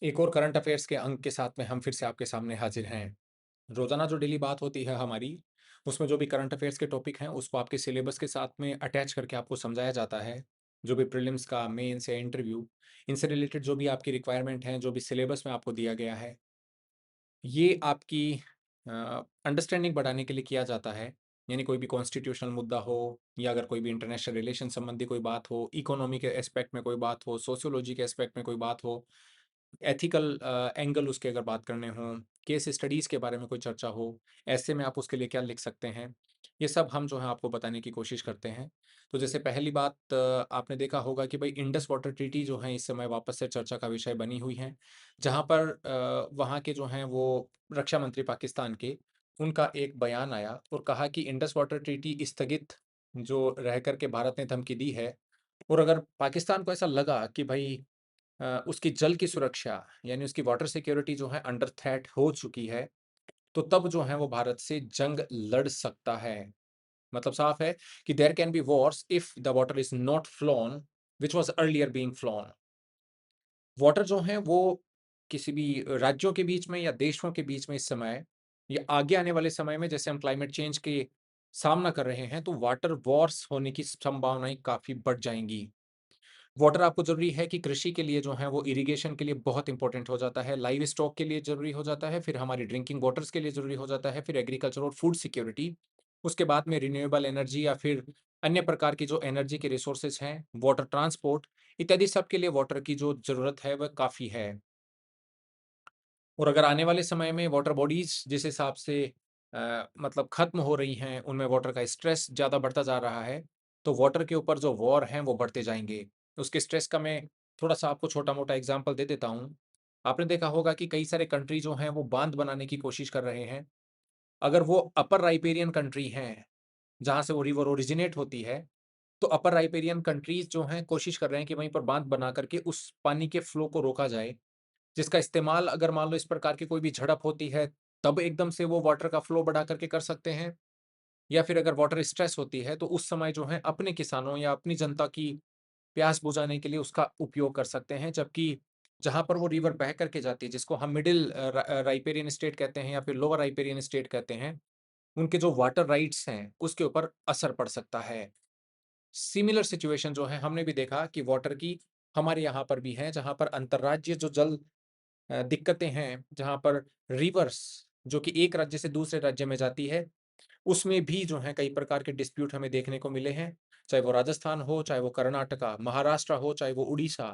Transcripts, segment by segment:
एक और current affairs के अंक के साथ में हम फिर से आपके सामने हाजिर हैं। रोज़ाना जो डेली बात होती है हमारी, उसमें जो भी करंट अफेयर्स के टॉपिक हैं, उसको आपके सिलेबस के साथ में अटैच करके आपको समझाया जाता है। जो भी प्रीलिम्स का, मेंस या इंटरव्यू, इनसे रिलेटेड जो भी आपकी रिक्वायरमेंट है, जो भी सिलेबस में आपको दिया गया है, ये आपकी अंडरस्टैंडिंग बढ़ाने के लिए किया जाता है। यानी कोई भी कॉन्स्टिट्यूशनल मुद्दा हो या अगर कोई भी इंटरनेशनल रिलेशन संबंधी कोई बात हो, इकोनॉमी के एस्पेक्ट में कोई बात हो, सोशियोलॉजी के एस्पेक्ट में कोई बात हो, एथिकल एंगल उसके अगर बात करने हों, केस स्टडीज़ के बारे में कोई चर्चा हो, ऐसे में आप उसके लिए क्या लिख सकते हैं, ये सब हम जो है आपको बताने की कोशिश करते हैं। तो जैसे पहली बात आपने देखा होगा कि भई इंडस वाटर ट्रीटी जो है इस समय वापस से चर्चा का विषय बनी हुई हैं, जहाँ पर वहाँ के जो हैं वो रक्षा मंत्री पाकिस्तान के, उनका एक बयान आया और कहा कि इंडस वाटर ट्रीटी स्थगित जो रह कर के भारत ने धमकी दी है और अगर पाकिस्तान को ऐसा लगा कि भई उसकी जल की सुरक्षा यानी उसकी वाटर सिक्योरिटी जो है अंडर थ्रेट हो चुकी है, तो तब जो है वो भारत से जंग लड़ सकता है। मतलब साफ है कि there can be wars if the water is not flown which was earlier being flown. Water जो है वो किसी भी राज्यों के बीच में या देशों के बीच में इस समय या आगे आने वाले समय में जैसे हम क्लाइमेट चेंज के सामना कर रहे हैं, तो वाटर वॉर्स होने की संभावनाएँ काफ़ी बढ़ जाएँगी। वाटर आपको ज़रूरी है कि कृषि के लिए जो है वो इरिगेशन के लिए बहुत इंपॉर्टेंट हो जाता है, लाइव स्टॉक के लिए ज़रूरी हो जाता है, फिर हमारी ड्रिंकिंग वाटर्स के लिए ज़रूरी हो जाता है, फिर एग्रीकल्चर और फूड सिक्योरिटी, उसके बाद में रिन्यूएबल एनर्जी या फिर अन्य प्रकार की जो एनर्जी के रिसोर्सेज़ हैं, वाटर ट्रांसपोर्ट इत्यादि सब के लिए वाटर की जो ज़रूरत है वह काफ़ी है। और अगर आने वाले समय में वाटर बॉडीज़ जिस हिसाब से मतलब ख़त्म हो रही हैं, उनमें वाटर का स्ट्रेस ज़्यादा बढ़ता जा रहा है, तो वाटर के ऊपर जो वॉर हैं, वो बढ़ते जाएँगे। उसके स्ट्रेस का मैं थोड़ा-सा आपको छोटा-मोटा एग्ज़ाम्पल दे देता हूँ। आपने देखा होगा कि कई सारे कंट्री जो हैं, वो बाँध बनाने की कोशिश कर रहे हैं। अगर वो अपर राइपेरियन कंट्री हैं, जहाँ से वो रिवर ओरिजिनेट होती है, तो अपर राइपेरियन कंट्रीज़ जो हैं, कोशिश कर रहे हैं कि वहीं पर बाँध बना कर के उस पानी के फ्लो को रोका जाए। जिसका इस्तेमाल अगर मान लो इस प्रकार की कोई भी झड़प होती है, तब एकदम से वो वाटर का फ्लो बढ़ा करके कर सकते हैं या फिर अगर वाटर स्ट्रेस होती है, तो उस समय जो है अपने किसानों या अपनी जनता की प्यास बुझाने के लिए उसका उपयोग कर सकते हैं। जबकि जहाँ पर वो रिवर बह करके जाती है, जिसको हम मिडल राइपेरियन स्टेट कहते हैं या फिर लोअर राइपेरियन स्टेट कहते हैं, उनके जो वाटर राइट्स हैं, उसके ऊपर असर पड़ सकता है। सिमिलर सिचुएशन जो है हमने भी देखा कि वाटर की हमारे यहाँ पर भी है, जहाँ पर अंतर्राज्यीय जो जल दिक्कतें हैं, जहाँ पर रिवर्स जो कि एक राज्य से दूसरे राज्य में जाती है, उसमें भी जो है कई प्रकार के डिस्प्यूट हमें देखने को मिले हैं। चाहे वो राजस्थान हो, चाहे वो कर्नाटका, महाराष्ट्र हो, चाहे वो उड़ीसा,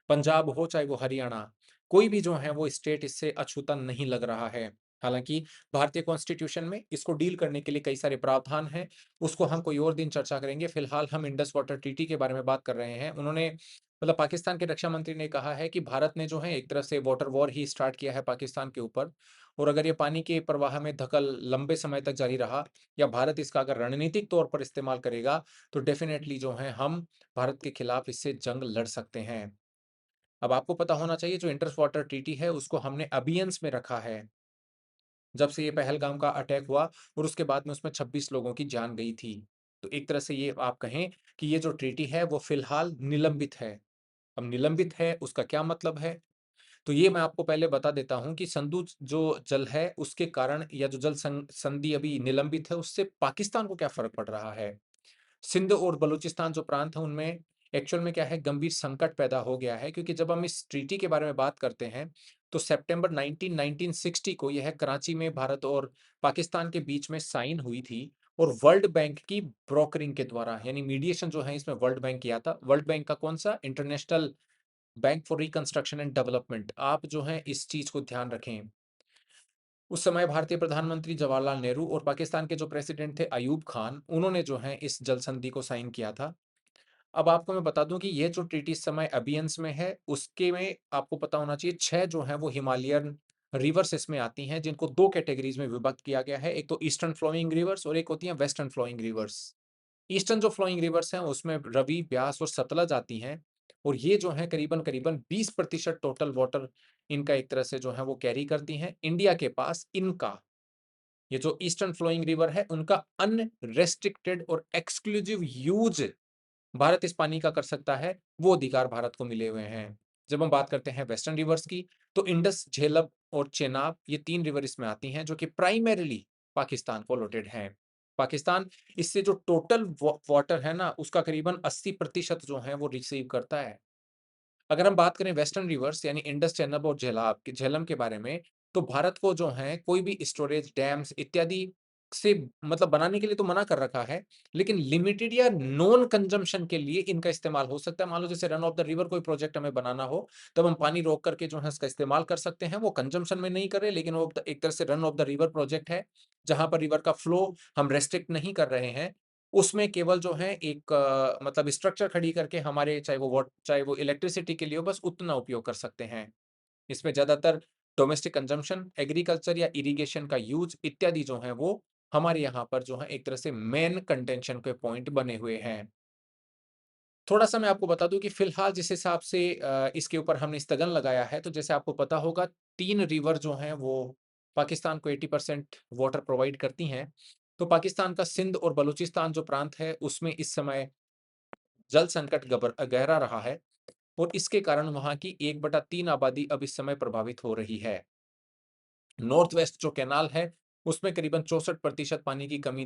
पंजाब हो, चाहे वो हरियाणा, कोई भी जो है वो स्टेट इससे अछूता नहीं लग रहा है। हालाँकि भारतीय कॉन्स्टिट्यूशन में इसको डील करने के लिए कई सारे प्रावधान हैं, उसको हम कोई और दिन चर्चा करेंगे। फिलहाल हम इंडस वाटर ट्रीटी के बारे में बात कर रहे हैं। उन्होंने मतलब पाकिस्तान के रक्षा मंत्री ने कहा है कि भारत ने जो है एक तरह से वाटर वॉर ही स्टार्ट किया है पाकिस्तान के ऊपर और अगर ये पानी के प्रवाह में दखल लंबे समय तक जारी रहा या भारत इसका अगर रणनीतिक तौर पर इस्तेमाल करेगा, तो डेफ़िनेटली जो है हम भारत के खिलाफ इससे जंग लड़ सकते हैं। अब आपको पता होना चाहिए जो इंडस वाटर ट्रीटी है उसको हमने अबियंस में रखा है, जब से ये पहलगाम का अटैक हुआ और उसके बाद में उसमें 26 लोगों की जान गई थी। तो एक तरह से ये आप कहें कि ये जो ट्रीटी है वो फ़िलहाल निलंबित है। अब निलंबित है उसका क्या मतलब है? तो ये मैं आपको पहले बता देता हूँ कि संदूज जो जल है उसके कारण या जो जल संधि अभी निलंबित है उससे पाकिस्तान को क्या फ़र्क पड़ रहा है? सिंध और बलूचिस्तान जो प्रांत हैं उनमें एक्चुअल में क्या है गंभीर संकट पैदा हो गया है क्योंकि जब हम इस ट्रीटी के बारे में बात करते हैं, तो सितंबर 1960 को यह कराची में भारत और पाकिस्तान के बीच में साइन हुई थी और वर्ल्ड बैंक की ब्रोकरिंग के द्वारा यानी मीडिएशन जो है इसमें वर्ल्ड बैंक किया था। वर्ल्ड बैंक का कौन-सा? International bank for reconstruction and development. आप जो है इस चीज़ को ध्यान रखें। उस समय भारतीय प्रधानमंत्री जवाहरलाल नेहरू और पाकिस्तान के जो प्रेसिडेंट थे अयूब खान, उन्होंने जो है इस जल संधि को साइन किया था। अब आपको मैं बता दूँ कि ये जो ट्रीटी इस समय अबियंस में है, उसके में आपको पता होना चाहिए 6 जो हैं वो हिमालयन रिवर्स इसमें आती हैं, जिनको 2 कैटेगरीज़ में विभक्त किया गया है। एक तो ईस्टर्न फ्लोइंग रिवर्स और एक होती हैं वेस्टर्न फ्लोइंग रिवर्स। ईस्टर्न जो फ्लोइंग रिवर्स हैं, उसमें रवि, ब्यास और सतलज आती हैं और ये जो हैं करीबन-करीबन 20% टोटल वाटर इनका एक तरह से जो है वो कैरी करती हैं। इंडिया के पास इनका ये जो ईस्टर्न फ्लोइंग रिवर है, उनका अनरेस्ट्रिक्टेड और एक्सक्लूसिव यूज़ भारत इस पानी का कर सकता है, वो अधिकार भारत को मिले हुए हैं। जब हम बात करते हैं वेस्टर्न रिवर्स की, तो इंडस, झेलम और चेनाब ये 3 रिवर इसमें आती हैं, जो कि प्राइमरीली पाकिस्तान को लोटेड हैं। पाकिस्तान इससे जो टोटल वाटर है ना, उसका करीबन 80% जो है वो रिसीव करता है। अगर हम बात करें वेस्टर्न रिवर्स यानी इंडस, चेनाब और झेलम के बारे में, तो भारत को जो है कोई भी स्टोरेज डैम्स इत्यादि से मतलब बनाने के लिए तो मना कर रखा है, लेकिन लिमिटेड या नॉन कंजम्पशन के लिए इनका इस्तेमाल हो सकता है। मान लो जैसे रन ऑफ द रिवर कोई प्रोजेक्ट हमें बनाना हो, तब हम पानी रोक करके जो है इसका इस्तेमाल कर सकते हैं। वो कंजम्पशन में नहीं कर रहे, लेकिन वो एक तरह से run of the river project है, जहाँ पर रिवर का फ्लो हम रेस्ट्रिक्ट नहीं कर रहे हैं। उसमें केवल जो है एक मतलब स्ट्रक्चर खड़ी करके हमारे चाहे वो इलेक्ट्रिसिटी के लिए हो, बस उतना उपयोग कर सकते हैं। इसमें ज़्यादातर डोमेस्टिक कंजम्पशन, एग्रीकल्चर या इरिगेशन का यूज़ इत्यादि जो हैं वो हमारे यहाँ पर जो है एक तरह से मेन कंटेंशन के पॉइंट बने हुए हैं। थोड़ा-सा मैं आपको बता दूँ कि फ़िलहाल जिस हिसाब से इसके ऊपर हमने स्थगन लगाया है, तो जैसे आपको पता होगा 3 रिवर जो हैं वो पाकिस्तान को 80% वाटर प्रोवाइड करती हैं। तो पाकिस्तान का सिंध और बलूचिस्तान जो प्रांत है, उसमें इस समय जल संकट गहरा रहा है और इसके कारण वहाँ की 1/3 आबादी अब इस समय प्रभावित हो रही है। नॉर्थ वेस्ट जो कैनाल है, उसमें करीबन 64% पानी की कमी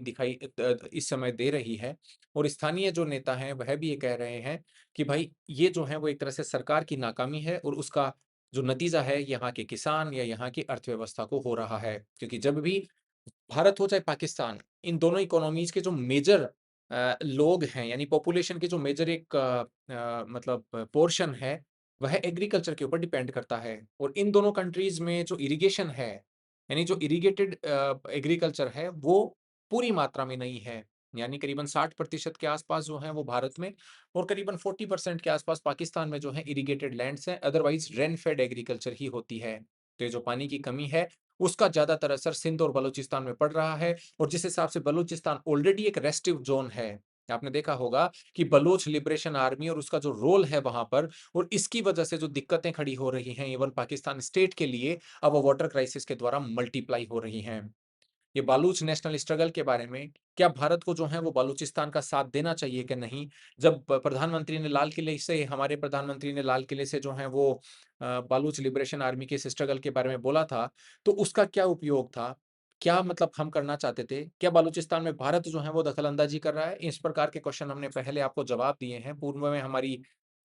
इस समय दे रही है और स्थानीय जो नेता हैं, वह भी ये कह रहे हैं कि भाई ये जो है वो एक तरह से सरकार की नाकामी है और उसका जो नतीजा है यहाँ के किसान या यहाँ की अर्थव्यवस्था को हो रहा है। क्योंकि जब भी भारत हो चाहे पाकिस्तान, इन दोनों इकोनॉमीज़ के जो मेजर लोग हैं यानी पॉपुलेशन के जो मेजर एक मतलब पोर्शन है, वह एग्रीकल्चर के ऊपर डिपेंड करता है और इन दोनों कंट्रीज़ में जो इरिगेशन है, यानी जो इरिगेटेड एग्रीकल्चर है, वो पूरी मात्रा में नहीं है। यानी करीबन 60% के आस-पास जो हैं वो भारत में और करीबन 40% के आस-पास पाकिस्तान में जो है इरिगेटेड लैंड्स हैं, अदरवाइज़ रेन फेड एग्रीकल्चर ही होती है। तो ये जो पानी की कमी है, उसका ज़्यादातर असर सिंध और बलूचिस्तान में पड़ रहा है और जिस हिसाब से बलूचिस्तान ऑलरेडी एक रेस्टिव ज़ोन है, आपने देखा होगा कि बलूच लिबरेशन आर्मी और उसका जो रोल है वहाँ पर और इसकी वजह से जो दिक्कतें खड़ी हो रही हैं इवन पाकिस्तान स्टेट के लिए, अब वो वाटर क्राइसिस के द्वारा मल्टीप्लाई हो रही हैं। ये बालूच नेशनल स्ट्रगल के बारे में, क्या भारत को जो है वो बलूचिस्तान का साथ देना चाहिए कि नहीं? जब प्रधानमंत्री ने लाल किले से हमारे प्रधानमंत्री ने लाल किले से जो है वो बालूच लिबरेशन आर्मी के इस स्ट्रगल के बारे में बोला था, तो उसका क्या उपयोग था? क्या मतलब हम करना चाहते थे? क्या बलूचिस्तान में भारत जो है वो दखल-अंदाज़ी कर रहा है? इस प्रकार के क्वेश्चन हमने पहले आपको जवाब दिए हैं, पूर्व में हमारी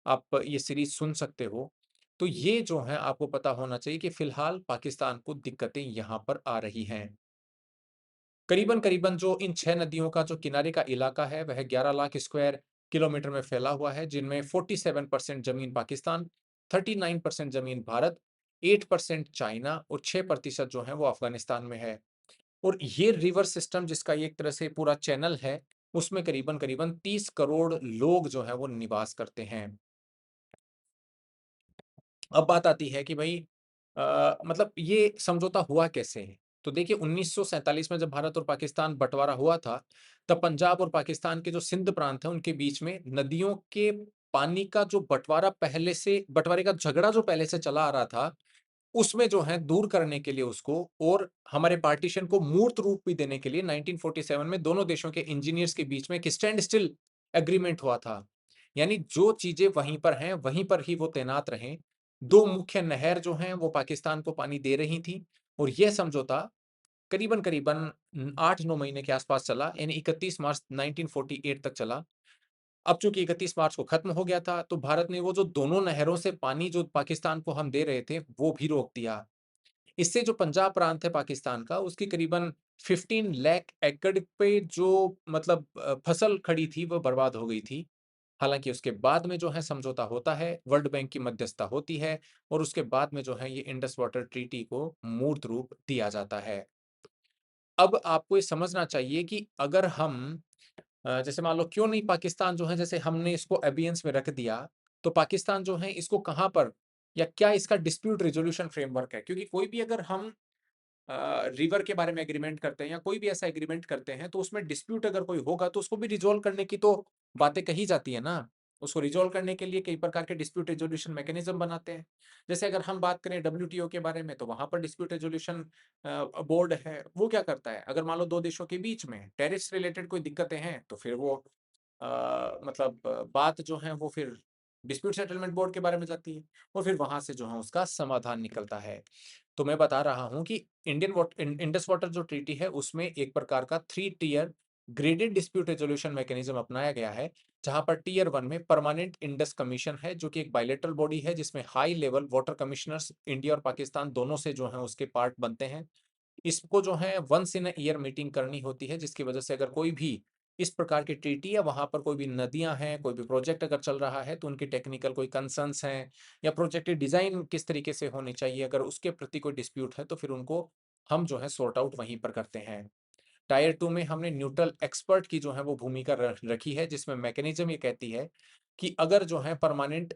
आप ये सीरीज़ सुन सकते हो। तो ये जो है आपको पता होना चाहिए कि फिलहाल पाकिस्तान को दिक्कतें यहाँ पर आ रही हैं। करीबन-करीबन जो इन 6 नदियों का जो किनारे का इलाका है, वह 11 लाख स्क्वायर किलोमीटर में फैला हुआ है, जिनमें 47% ज़मीन पाकिस्तान, 39% ज़मीन भारत, 8% चाइना और 6% जो है वो अफ़गानिस्तान में है। और ये रिवर सिस्टम जिसका ये एक तरह से पूरा चैनल है, उसमें करीबन-करीबन 30 करोड़ लोग जो हैं वो निवास करते हैं। अब बात आती है कि भई मतलब ये समझौता हुआ कैसे? तो देखिए 1947 में जब भारत और पाकिस्तान बँटवारा हुआ था, तब पंजाब और पाकिस्तान के जो सिंध प्रांत है, उनके बीच में नदियों के पानी का जो बँटवारे का झगड़ा जो पहले से चला आ रहा था, उसमें जो है दूर करने के लिए उसको और हमारे पार्टीशन को मूर्त रूप भी देने के लिए 1947 में दोनों देशों के इंजीनियर्स के बीच में एक स्टैंड स्टिल एग्रीमेंट हुआ था। यानी जो चीज़ें वहीं पर हैं, वहीं पर ही वो तैनात रहें। 2 मुख्य नहर जो हैं वो पाकिस्तान को पानी दे रही थी और यह समझौता करीबन-करीबन 8-9 महीने के आसपास चला, यानी 31 मार्च 1948 तक चला। अब चूँकि 31 मार्च को खत्म हो गया था, तो भारत ने वो जो दोनों नहरों से पानी जो पाकिस्तान को हम दे रहे थे, वो भी रोक दिया। इससे जो पंजाब प्रांत है पाकिस्तान का, उसकी करीबन 15 लाख एकड़ पे जो मतलब फसल खड़ी थी, वो बर्बाद हो गई थी। हालाँकि उसके बाद में जो है समझौता होता है, वर्ल्ड बैंक की मध्यस्थता होती है और उसके बाद में जो है ये इंडस वाटर ट्रीटी को मूर्त रूप दिया जाता है। अब आपको ये समझना चाहिए कि अगर हम जैसे मान लो क्यों नहीं पाकिस्तान जो है जैसे हमने इसको अबियंस में रख दिया, तो पाकिस्तान जो है इसको कहाँ पर या क्या इसका डिस्प्यूट रेज़ोल्यूशन फ्रेमवर्क है? क्योंकि कोई भी अगर हम रिवर के बारे में एग्रीमेंट करते हैं या कोई भी ऐसा एग्रीमेंट करते हैं, तो उसमें डिस्प्यूट अगर कोई होगा तो उसको भी रिज़ॉल्व करने की तो बातें कही जाती है ना। उसको रिज़ॉल्व करने के लिए कई प्रकार के डिस्प्यूट रेज़ोल्यूशन मैकेनिज़्म बनाते हैं। जैसे अगर हम बात करें डब्ल्यूटीओ के बारे में तो वहाँ पर डिस्प्यूट रेज़ोल्यूशन बोर्ड है, वो क्या करता है? अगर मान लो 2 देशों के बीच में टैरिफ्स रिलेटेड कोई दिक्कतें हैं, तो फिर वो मतलब बात जो है वो फिर डिस्प्यूट सेटलमेंट बोर्ड के बारे में जाती है और फिर वहाँ से जो है उसका समाधान निकलता है। तो मैं बता रहा हूँ कि इंडस वाटर जो ट्रीटी है उसमें एक प्रकार का 3 tier graded dispute resolution mechanism अपनाया गया है, जहाँ पर टियर 1 में परमानेंट इंडस कमीशन है, जो कि एक बायलैटरल बॉडी है जिसमें high level water commissioners India और पाकिस्तान दोनों से जो हैं उसके पार्ट बनते हैं। इसको जो है once in a year meeting करनी होती है, जिसकी वजह से अगर कोई भी इस प्रकार की ट्रीटी या वहाँ पर कोई भी नदियाँ हैं, कोई भी प्रोजेक्ट अगर चल रहा है, तो उनकी टेक्निकल कोई कंसर्न्स हैं या प्रोजेक्ट की डिज़ाइन किस तरीके से होनी चाहिए, अगर उसके प्रति कोई डिस्प्यूट है, तो फिर उनको हम जो है सॉर्ट आउट वहीं पर करते हैं। टायर 2 में हमने न्यूट्रल एक्सपर्ट की जो है वो भूमिका रखी है, जिसमें मैकेनिज्म ये कहती है कि अगर जो है परमानेंट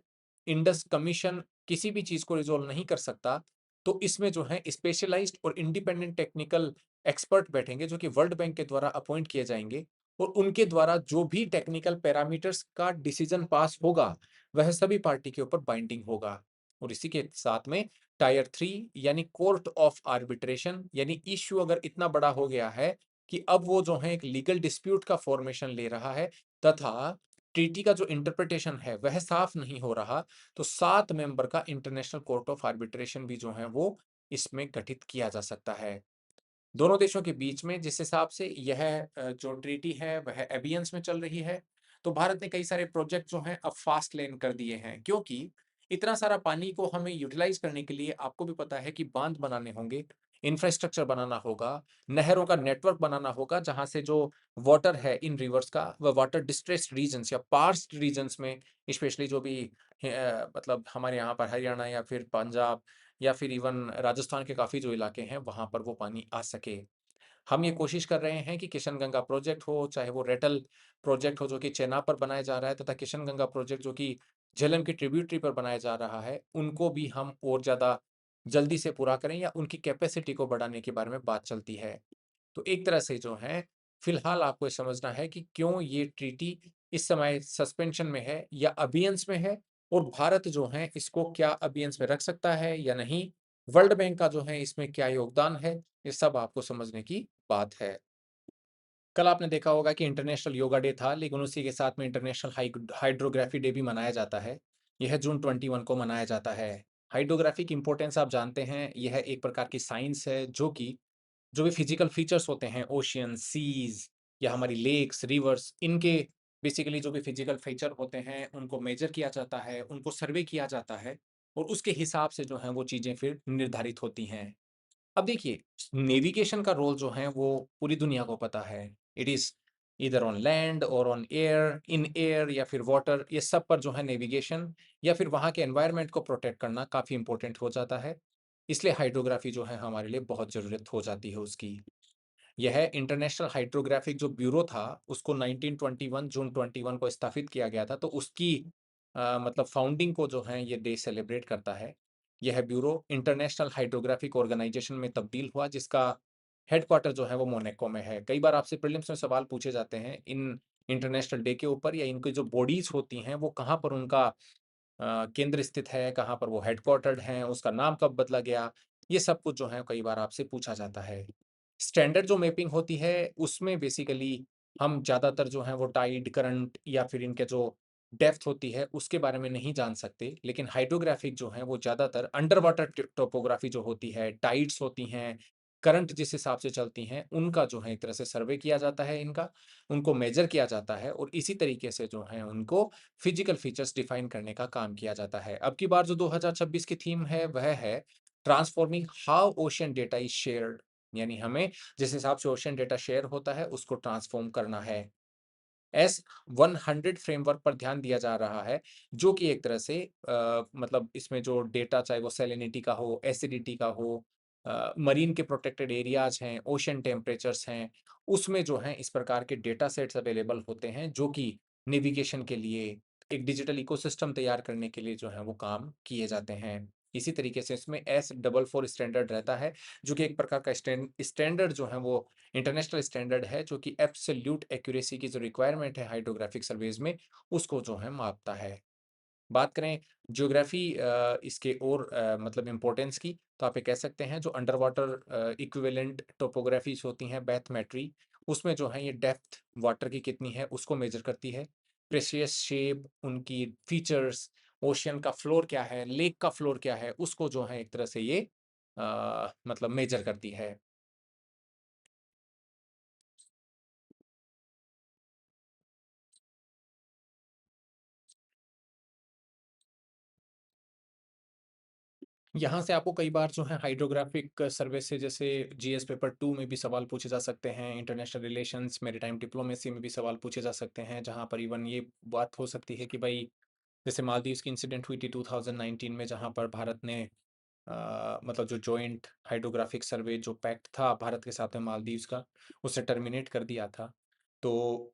इंडस कमीशन किसी भी चीज़ को रिज़ॉल्व नहीं कर सकता, तो इसमें जो है स्पेशलाइज्ड और इंडिपेंडेंट टेक्निकल एक्सपर्ट बैठेंगे, जो कि वर्ल्ड बैंक के द्वारा अपॉइंट किए जाएँगे और उनके द्वारा जो भी टेक्निकल पैरामीटर्स का डिसीजन पास होगा, वह सभी पार्टी के ऊपर बाइंडिंग होगा। और इसी के साथ में टायर 3 यानी कोर्ट ऑफ आर्बिट्रेशन यानी इश्यू अगर इतना बड़ा हो गया है कि अब वो जो है एक लीगल डिस्प्यूट का फॉर्मेशन ले रहा है तथा ट्रीटी का जो इंटरप्रिटेशन है वह साफ नहीं हो रहा, तो 7 मेंबर का इंटरनेशनल कोर्ट ऑफ आर्बिट्रेशन भी जो है वो इसमें गठित किया जा सकता है। दोनों देशों के बीच में जिस हिसाब से यह जो ट्रीटी है वह एबियंस में चल रही है, तो भारत ने कई सारे प्रोजेक्ट जो हैं अब फास्ट लेन कर दिए हैं, क्योंकि इतना सारा पानी को हमें यूटिलाइज़ करने के लिए आपको भी पता है कि बाँध बनाने होंगे, इंफ्रास्ट्रक्चर बनाना होगा, नहरों का नेटवर्क बनाना होगा, जहाँ से जो वाटर है इन रिवर्स का वह वाटर डिस्ट्रेस्ड रीजन्स या पार्स्ड रीजन्स में स्पेशली जो भी मतलब हमारे यहाँ पर हरियाणा या फिर पंजाब या फिर इवन राजस्थान के काफ़ी जो इलाके हैं, वहाँ पर वो पानी आ सके। हम ये कोशिश कर रहे हैं कि किशन गंगा प्रोजेक्ट हो, चाहे वो रेटल प्रोजेक्ट हो जो कि चेनाब पर बनाया जा रहा है तथा किशन गंगा प्रोजेक्ट जो कि झेलम की ट्रिब्यूटरी पर बनाया जा रहा है, उनको भी हम और ज़्यादा जल्दी से पूरा करें या उनकी कैपेसिटी को बढ़ाने के बारे में बात चलती है। तो एक तरह से जो है, फिलहाल आपको ये समझना है कि क्यों ये ट्रीटी इस समय सस्पेंशन में है या अबियंस में है और भारत जो है इसको क्या अबियंस में रख सकता है या नहीं? वर्ल्ड बैंक का जो है इसमें क्या योगदान है? ये सब आपको समझने की बात है। कल आपने देखा होगा कि इंटरनेशनल योगा डे था, लेकिन उसी के साथ में इंटरनेशनल हाइड्रोग्राफी डे भी मनाया जाता है। यह जून 21 को मनाया जाता है। हाइड्रोग्राफी की इम्पोर्टेंस आप जानते हैं, यह एक प्रकार की साइंस है जो कि जो भी फिजिकल फीचर्स होते हैं, ओशियन, सीज़ या हमारी लेक्स, रिवर्स, इनके बेसिकली जो भी फिजिकल फीचर होते हैं, उनको मेज़र किया जाता है, उनको सर्वे किया जाता है और उसके हिसाब से जो है वो चीज़ें फिर निर्धारित होती हैं। अब देखिए, नेविगेशन का रोल जो है वो पूरी दुनिया को पता है। It is either on land और ऑन एयर, इन एयर या फिर वाटर, ये सब पर जो है नेविगेशन या फिर वहाँ के एनवायरनमेंट को प्रोटेक्ट करना काफ़ी इम्पोर्टेंट हो जाता है। इसलिए हाइड्रोग्राफी जो है हमारे लिए बहुत ज़रूरत हो जाती है उसकी। यह इंटरनेशनल हाइड्रोग्राफिक जो ब्यूरो था, उसको 1921 जून 21 को स्थापित किया गया था, तो उसकी मतलब फाउंडिंग को जो है ये डे सेलिब्रेट करता है। यह ब्यूरो इंटरनेशनल हाइड्रोग्राफिक ऑर्गेनाइजेशन में तब्दील हुआ, जिसका हेडक्वार्टर जो है वो मोनाको में है। कई बार आपसे प्रीलिम्स में सवाल पूछे जाते हैं इन इंटरनेशनल डे के ऊपर या इनकी जो बॉडीज़ होती हैं, वो कहाँ पर उनका केंद्र स्थित है, कहाँ पर वो हेडक्वार्टर्ड हैं, उसका नाम कब बदला गया, ये सब कुछ जो है कई बार आपसे पूछा जाता है। स्टैंडर्ड जो मैपिंग होती है, उसमें बेसिकली हम ज़्यादातर जो है वो टाइड, करंट या फिर इनके जो डेप्थ होती है, उसके बारे में नहीं जान सकते। लेकिन हाइड्रोग्राफिक जो है वो ज़्यादातर अंडर वाटर टोपोग्राफी जो होती है, टाइड्स होती हैं, करंट जिस हिसाब से चलती हैं, उनका जो है एक तरह से सर्वे किया जाता है इनका, उनको मेज़र किया जाता है और इसी तरीके से जो है उनको फिजिकल फीचर्स डिफाइन करने का काम किया जाता है। अब की बार जो 2026 की थीम है वह है transforming how ocean data is shared, यानी हमें जिस हिसाब से ओशियन डेटा शेयर होता है उसको ट्रांसफॉर्म करना है। एस 100 फ्रेमवर्क पर ध्यान दिया जा रहा है, जो कि एक तरह से मतलब इसमें जो डेटा चाहे वो सैलिनिटी का हो, एसिडिटी का हो, मरीन के प्रोटेक्टेड एरियाज़ हैं, ओशन टेम्परेचर्स हैं, उसमें जो है इस प्रकार के डेटा सेट्स अवेलेबल होते हैं, जो कि नेविगेशन के लिए, एक डिजिटल इकोसिस्टम तैयार करने के लिए जो है वो काम किए जाते हैं। इसी तरीके से इसमें एस डबल 4 स्टैंडर्ड रहता है, जो कि एक प्रकार का स्टैंडर्ड जो है वो इंटरनेशनल स्टैंडर्ड है, जो कि एब्सोल्यूट एक्यूरेसी की जो रिक्वायरमेंट है हाइड्रोग्राफिक सर्वेज में, उसको जो है मापता है। बात करें ज्योग्राफी इसके और मतलब इम्पोर्टेंस की, तो आप ये कह सकते हैं जो अंडर वाटर इक्विवेलेंट टोपोग्राफीज होती हैं, बैथमेट्री, उसमें जो है ये डेप्थ वाटर की कितनी है उसको मेजर करती है। प्रेशियस शेप, उनकी फीचर्स, ओशियन का फ्लोर क्या है, लेक का फ्लोर क्या है, उसको जो है एक तरह से ये मतलब मेजर करती है। यहाँ से आपको कई बार जो है हाइड्रोग्राफिक सर्वे से, जैसे जीएस पेपर 2 में भी सवाल पूछे जा सकते हैं, इंटरनेशनल रिलेशंस, मैरीटाइम डिप्लोमेसी में भी सवाल पूछे जा सकते हैं, जहाँ पर इवन ये बात हो सकती है कि भाई जैसे मालदीव्स की इंसिडेंट हुई थी 2019 में, जहाँ पर भारत ने मतलब जो जॉइंट हाइड्रोग्राफिक सर्वे जो पैक्ट था भारत के साथ में मालदीव्स का, उसे टर्मिनेट कर दिया था। तो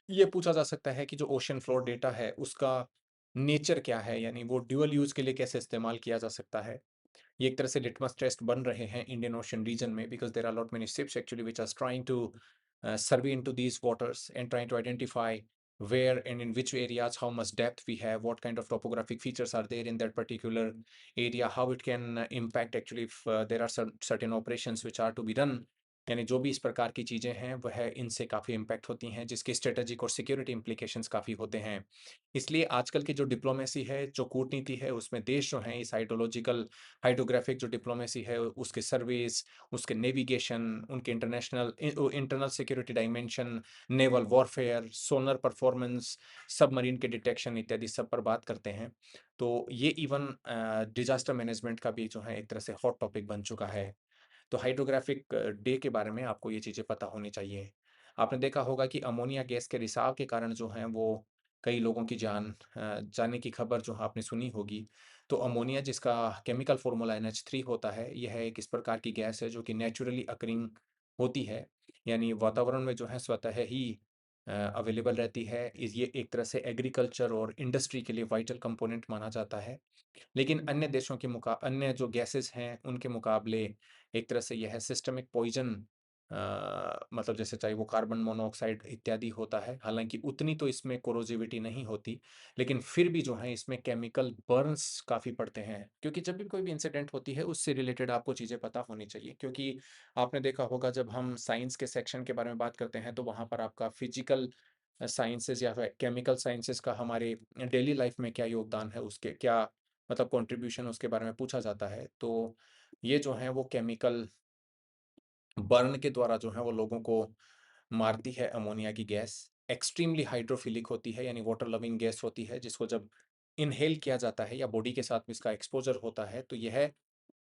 ये पूछा जा सकता है कि जो ओशन फ्लोर डेटा है उसका नेचर क्या है, यानी वो ड्यूअल यूज़ के लिए कैसे इस्तेमाल किया जा सकता है। ये एक तरह से लिटमस टेस्ट बन रहे हैं इंडियन ओशन रीजन में, because there are lot many ships actually which are trying to survey into these waters and trying to identify where and in which areas how much depth we have, what kind of topographic features are there in that particular area, how it can impact actually if there are certain operations which are to be done। यानी जो भी इस प्रकार की चीज़ें हैं वह इनसे काफ़ी इम्पैक्ट होती हैं, जिसके स्ट्रेटेजिक और सिक्योरिटी इम्प्लीकेशंस काफ़ी होते हैं। इसलिए आजकल की जो डिप्लोमेसी है, जो कूटनीति है, उसमें देश जो हैं इस हाइड्रोलॉजिकल हाइड्रोग्राफिक जो डिप्लोमेसी है उसके सर्विस, उसके नेविगेशन, उनके internal security dimension, naval warfare, sonar performance, submarine के डिटेक्शन इत्यादि सब पर बात करते हैं। तो ये इवन डिजास्टर मैनेजमेंट का भी जो है एक तरह से हॉट टॉपिक बन चुका है। तो हाइड्रोग्राफिक डे के बारे में आपको ये चीज़ें पता होनी चाहिए। आपने देखा होगा कि अमोनिया गैस के रिसाव के कारण जो है वो कई लोगों की जान जाने की खबर जो आपने सुनी होगी। तो अमोनिया जिसका केमिकल फ़ॉर्मूला NH3 होता है, यह एक इस प्रकार की गैस है जो कि नेचुरली अकरिंग होती है। यानी वातावरण में जो है स्वतः ही अवेलेबल रहती है। ये एक तरह से एग्रीकल्चर और इंडस्ट्री के लिए वाइटल कंपोनेंट माना जाता है। लेकिन अन्य देशों के अन्य जो गैसेस हैं उनके मुकाबले एक तरह से यह सिस्टमिक पॉइजन मतलब जैसे चाहे वो कार्बन मोनोऑक्साइड इत्यादि होता है, हालांकि उतनी तो इसमें कोरोजिविटी नहीं होती, लेकिन फिर भी जो है इसमें केमिकल बर्न्स काफ़ी पड़ते हैं, क्योंकि जब भी कोई भी इंसिडेंट होती है उससे रिलेटेड आपको चीज़ें पता होनी चाहिए। क्योंकि आपने देखा होगा जब हम साइंस के सेक्शन के बारे में बात करते हैं तो वहाँ पर आपका फिजिकल साइंसेस या फिर केमिकल साइंसेस का हमारे डेली लाइफ में क्या योगदान है, उसके क्या मतलब कंट्रीब्यूशन उसके बारे में पूछा जाता है। तो ये जो है वो केमिकल बर्न के द्वारा जो है वो लोगों को मारती है। अमोनिया की गैस एक्सट्रीमली हाइड्रोफिलिक होती है, यानी वाटर लविंग गैस होती है, जिसको जब इनहेल किया जाता है या बॉडी के साथ में इसका एक्सपोजर होता है तो यह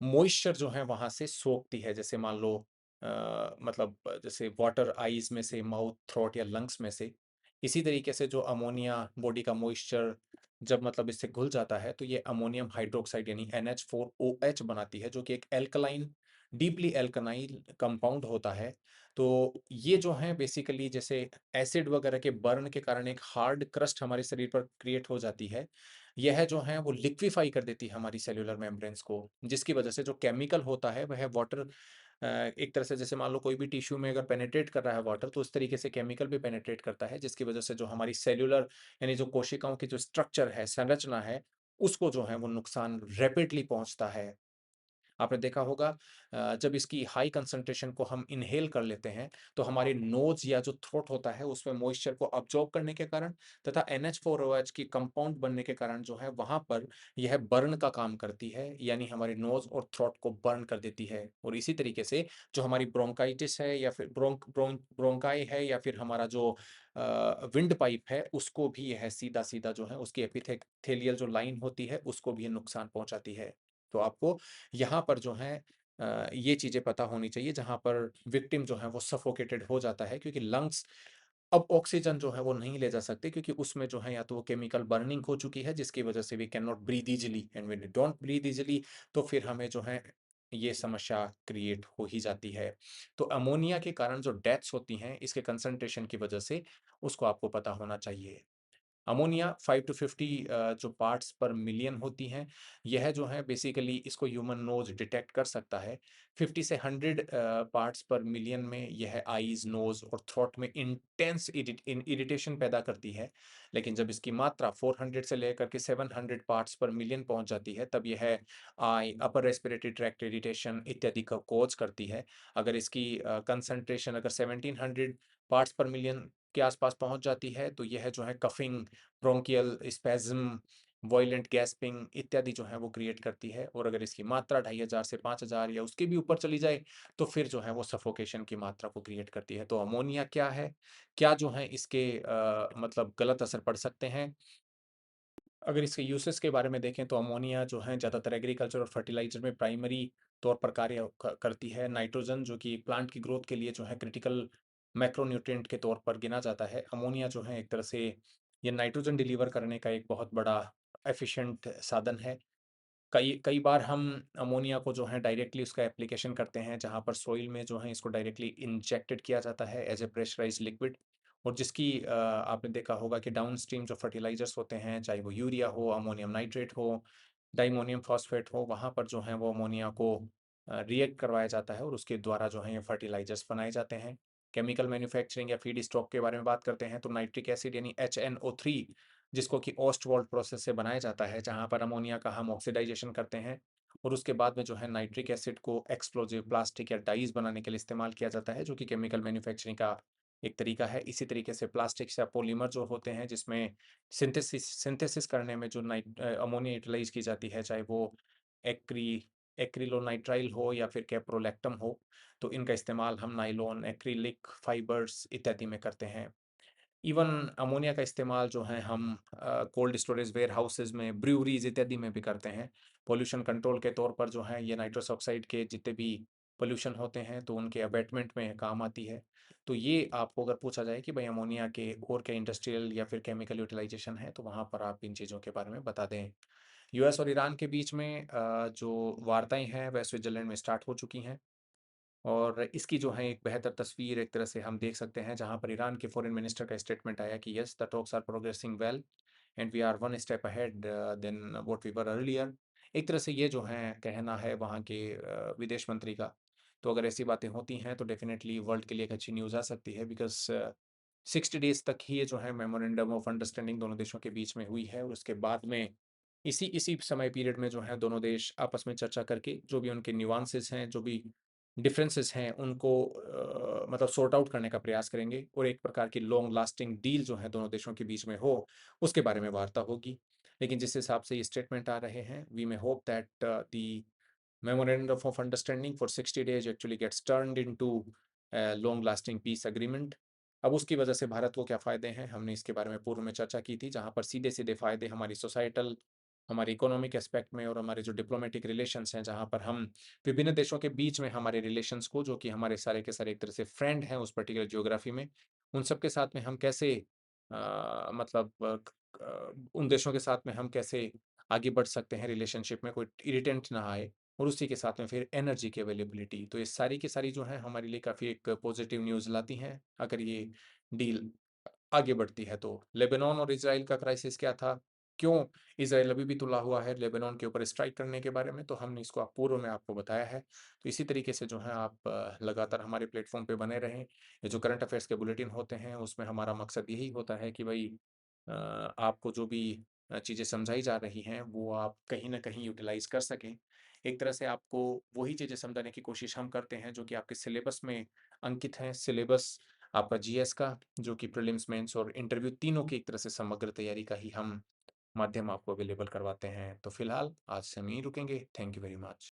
मॉइस्चर जो है वहाँ से सोखती है। जैसे मान लो मतलब जैसे वाटर आईज़ में से, माउथ, थ्रोट या लंग्स में से। इसी तरीके से जो अमोनिया बॉडी का मॉइस्चर जब मतलब इससे घुल जाता है तो ये अमोनियम हाइड्रॉक्साइड यानी NH4OH बनाती है, जो कि एक एल्कलाइन, डीपली एल्कलाइन कंपाउंड होता है। तो ये जो है बेसिकली जैसे एसिड वगैरह के बर्न के कारण एक हार्ड क्रस्ट हमारे शरीर पर क्रिएट हो जाती है। यह जो है वो लिक्विफाई कर देती है हमारी सेल्युलर मेम्ब्रेन्स को, जिसकी वजह से जो केमिकल होता है वह वाटर एक तरह से जैसे मान लो कोई भी टिश्यू में अगर पेनिट्रेट कर रहा है वाटर, तो उस तरीके से केमिकल भी पेनिट्रेट करता है, जिसकी वजह से जो हमारी सेल्युलर यानी जो कोशिकाओं की जो स्ट्रक्चर है, संरचना है, उसको जो है वो नुकसान रैपिडली पहुंचता है। आपने देखा होगा जब इसकी हाई कंसंट्रेशन को हम इनहेल कर लेते हैं तो हमारे नोज या जो थ्रोट होता है उसमें मॉइस्चर को अब्जॉर्ब करने के कारण तथा NH4OH की कंपाउंड बनने के कारण जो है वहां पर यह बर्न का काम करती है, यानी हमारे नोज और थ्रोट को बर्न कर देती है। और इसी तरीके से जो हमारी ब्रोंकाइटिस है या फिर ब्रोंकाई है या फिर हमारा जो विंड पाइप है उसको भी यह सीधा सीधा जो है उसकी एपिथेलियल जो लाइन होती है उसको भी ये नुकसान पहुंचाती है। तो आपको यहाँ पर जो है ये चीज़ें पता होनी चाहिए, जहाँ पर विक्टिम जो है वो सफोकेटेड हो जाता है, क्योंकि लंग्स अब ऑक्सीजन जो है वो नहीं ले जा सकते, क्योंकि उसमें जो है या तो वो केमिकल बर्निंग हो चुकी है जिसकी वजह से we can not breathe easily, and when we don't breathe easily तो फिर हमें जो है ये समस्या क्रिएट हो ही जाती है। तो अमोनिया के कारण जो डेथ्स होती हैं इसके कंसंट्रेशन की वजह से उसको आपको पता होना चाहिए। अमोनिया 5 टू 50 जो पार्ट्स पर मिलियन होती हैं, यह जो है बेसिकली इसको ह्यूमन नोज़ डिटेक्ट कर सकता है। 50 से 100 पार्ट्स पर मिलियन में यह आईज़, नोज़ और थ्रोट में इंटेंस इरिटेशन पैदा करती है। लेकिन जब इसकी मात्रा 400 से लेकर के 700 पार्ट्स पर मिलियन पहुंच जाती है, तब यह आई, अपर रेस्पिरेटरी ट्रैक्ट इरिटेशन इत्यादि का कॉज़ करती है। अगर इसकी कंसंट्रेशन अगर 1700 पार्ट्स पर मिलियन के आसपास पहुँच जाती है, तो यह जो है कफ़िंग, ब्रोंकियल स्पैज़्म, वॉयलेंट गैस्पिंग इत्यादि जो है वो क्रिएट करती है। और अगर इसकी मात्रा 2500 से 5000 या उसके भी ऊपर चली जाए, तो फिर जो है वो सफोकेशन की मात्रा को क्रिएट करती है। तो अमोनिया क्या है? क्या जो है इसके मतलब गलत असर पड़ सकते हैं? अगर इसके यूसेस के बारे में देखें तो अमोनिया जो है ज़्यादातर एग्रीकल्चर और फर्टिलाइज़र में प्राइमरी तौर पर कार्य करती है। नाइट्रोजन जो कि प्लांट की ग्रोथ के लिए जो है क्रिटिकल मैक्रोन्यूट्रिएंट के तौर पर गिना जाता है। अमोनिया जो है एक तरह से ये नाइट्रोजन डिलीवर करने का एक बहुत बड़ा एफिशिएंट साधन है। कई कई बार हम अमोनिया को जो है डायरेक्टली उसका एप्लीकेशन करते हैं, जहाँ पर सोइल में जो है इसको डायरेक्टली इंजेक्टेड किया जाता है एज ए प्रेशराइज्ड लिक्विड। और जिसकी आपने देखा होगा कि डाउनस्ट्रीम जो फर्टिलाइजर्स होते हैं, चाहे वो यूरिया हो, अमोनियम नाइट्रेट हो, डाइमोनियम फॉस्फेट हो, वहाँ पर जो है वो अमोनिया को रिएक्ट करवाया जाता है और उसके द्वारा जो है ये फर्टिलाइजर्स बनाए जाते हैं। केमिकल मैन्युफैक्चरिंग या फीड स्टॉक के बारे में बात करते हैं तो नाइट्रिक एसिड यानी HNO3 जिसको कि ओस्टवॉल्ड प्रोसेस से बनाया जाता है, जहाँ पर अमोनिया का हम ऑक्सीडाइजेशन करते हैं और उसके बाद में जो है नाइट्रिक एसिड को एक्सप्लोजिव प्लास्टिक या डाइज़ बनाने के लिए इस्तेमाल किया जाता है, जो कि केमिकल मैन्युफैक्चरिंग का एक तरीका है। इसी तरीके से प्लास्टिक्स या पॉलीमर जो होते हैं, जिसमें सिंथेसिस करने में जो अमोनिया यूटिलाइज़ की जाती है, चाहे वो एक्री एक्रिलोनाइट्राइल हो या फिर कैप्रोलैक्टम हो, तो इनका इस्तेमाल हम नायलॉन, एक्रिलिक फाइबर्स इत्यादि में करते हैं। इवन अमोनिया का इस्तेमाल जो है हम कोल्ड स्टोरेज वेयर हाउसेज में, ब्रूअरीज इत्यादि में भी करते हैं। पॉल्यूशन कंट्रोल के तौर पर जो है ये नाइट्रस ऑक्साइड के जितने भी पॉल्यूशन होते हैं तो उनके अबेटमेंट में काम आती है। तो ये आपको अगर पूछा जाए कि भाई अमोनिया के और क्या इंडस्ट्रियल या फिर केमिकल यूटिलाइजेशन है, तो वहाँ पर आप इन चीज़ों के बारे में बता दें। यूएस और ईरान के बीच में जो वार्ताएं हैं वह स्विट्जरलैंड में स्टार्ट हो चुकी हैं। और इसकी जो है एक बेहतर तस्वीर एक तरह से हम देख सकते हैं, जहाँ पर ईरान के फॉरेन मिनिस्टर का स्टेटमेंट आया कि yes the talks are progressing well and we are one step ahead then what we were earlier. एक तरह से ये जो है कहना है वहाँ के विदेश मंत्री का। तो अगर ऐसी बातें होती हैं तो डेफिनेटली वर्ल्ड के लिए एक अच्छी न्यूज़ आ सकती है, बिकॉज 60 डेज तक ही ये जो है मेमोरेंडम ऑफ अंडरस्टैंडिंग दोनों देशों के बीच में हुई है और उसके बाद में इसी इसी समय पीरियड में जो है दोनों देश आपस में चर्चा करके जो भी उनके न्यूआंसेस हैं, जो भी डिफरेंसेस हैं, उनको मतलब सॉर्ट आउट करने का प्रयास करेंगे और एक प्रकार की लॉन्ग लास्टिंग डील जो है दोनों देशों के बीच में हो, उसके बारे में वार्ता होगी। लेकिन जिस हिसाब से ये स्टेटमेंट आ रहे हैं, we may hope that the memorandum of understanding for 60 days actually gets turned into a long lasting peace agreement। अब उसकी वजह से भारत को क्या फ़ायदे हैं, हमने इसके बारे में पूर्व में चर्चा की थी, जहाँ पर सीधे-सीधे फ़ायदे हमारी सोसाइटल, हमारे इकोनॉमिक एस्पेक्ट में और हमारे जो डिप्लोमेटिक रिलेशंस हैं, जहाँ पर हम विभिन्न देशों के बीच में हमारे रिलेशंस को, जो कि हमारे सारे के सारे एक तरह से फ्रेंड हैं उस पर्टिकुलर ज्योग्राफी में, उन सब के साथ में हम कैसे मतलब उन देशों के साथ में हम कैसे आगे बढ़ सकते हैं रिलेशनशिप में, कोई इरिटेंट ना आए। और उसी के साथ में फिर एनर्जी की अवेलेबिलिटी। तो ये सारी की सारी जो है हमारे लिए काफ़ी एक पॉजिटिव न्यूज़ लाती हैं, अगर ये डील आगे बढ़ती है तो। लेबनान और इज़राइल का क्राइसिस क्या था? क्यों इज़राइल अभी भी तुला हुआ है लेबनान के ऊपर स्ट्राइक करने के बारे में? तो हमने इसको पूर्व में आपको बताया है। तो इसी तरीके से जो है आप लगातार हमारे प्लेटफ़ॉर्म पे बने रहें। ये जो करंट अफ़ेयर्स के बुलेटिन होते हैं, उसमें हमारा मकसद यही होता है कि भई आपको जो भी चीज़ें समझाई जा रही हैं, वो आप कहीं न कहीं यूटिलाइज़ कर सकें। एक तरह से आपको वही चीज़ें समझाने की कोशिश हम करते हैं, जो कि आपके सिलेबस में अंकित हैं। सिलेबस आपका जीएस का, जो कि प्रीलिम्स, मेंस और इंटरव्यू तीनों की एक तरह से समग्र तैयारी का ही हम माध्यम आपको अवेलेबल करवाते हैं। तो फिलहाल आज से हम यहीं रुकेंगे। Thank you very much.